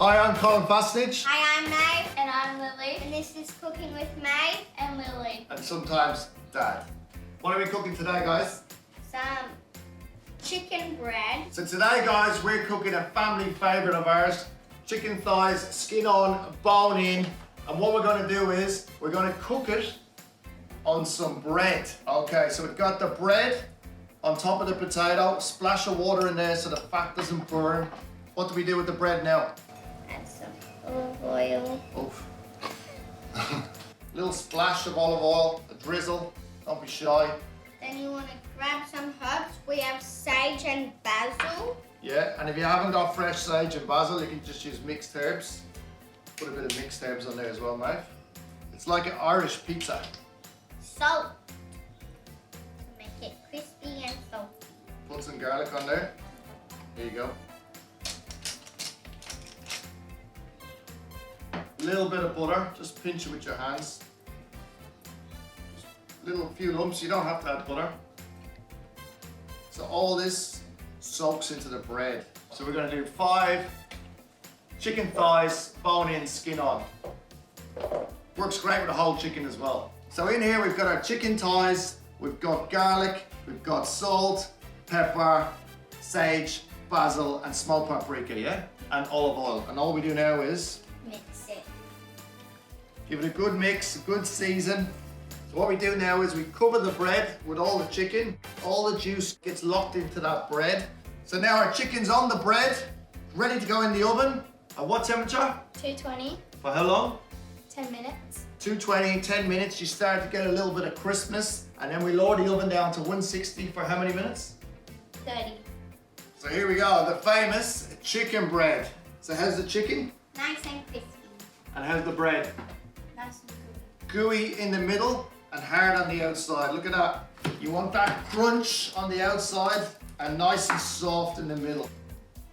Hi, I'm Colin Fassnidge. Hi, I'm May. And I'm Lily. And this is Cooking with May. And Lily. And sometimes Dad. What are we cooking today, guys? Some chicken bread. So today, guys, we're cooking a family favourite of ours. Chicken thighs, skin on, bone in. And what we're going to do is, we're going to cook it on some bread. Okay, so we've got the bread on top of the potato, splash of water in there so the fat doesn't burn. What do we do with the bread now? Add some olive oil. Oof. Little splash of olive oil, a drizzle, don't be shy. Then you want to grab some herbs. We have sage and basil. Yeah, and if you haven't got fresh sage and basil, you can just use mixed herbs. Put a bit of mixed herbs on there as well, mate. It's like an Irish pizza. Salt. To make it crispy and salty. Put some garlic on there. There you go. A little bit of butter, just pinch it with your hands. Just few lumps, you don't have to add butter. So all this soaks into the bread. So we're gonna do 5 chicken thighs, bone in, skin on. Works great with a whole chicken as well. So in here we've got our chicken thighs, we've got garlic, we've got salt, pepper, sage, basil, and smoked paprika, yeah? And olive oil. And all we do now is Mix it. give it a good mix, a good season. So what we do now is we cover the bread with all the chicken. All the juice gets locked into that bread. So now our chicken's on the bread, ready to go in the oven. At what temperature? 220. For how long? 10 minutes. 220, 10 minutes. You start to get a little bit of crispness. And then we lower the oven down to 160 for how many minutes? 30. So here we go, the famous chicken bread. So how's the chicken? Nice and crispy. And how's the bread? Nice and good. Gooey in the middle and hard on the outside. Look at that. You want that crunch on the outside and nice and soft in the middle.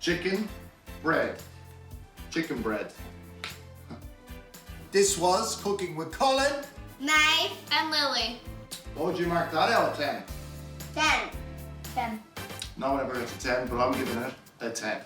Chicken bread. Chicken bread. This was Cooking with Colin. May. And Lily. What would you mark that out of 10? 10. 10. No one ever gets a 10, but I'm giving it a 10.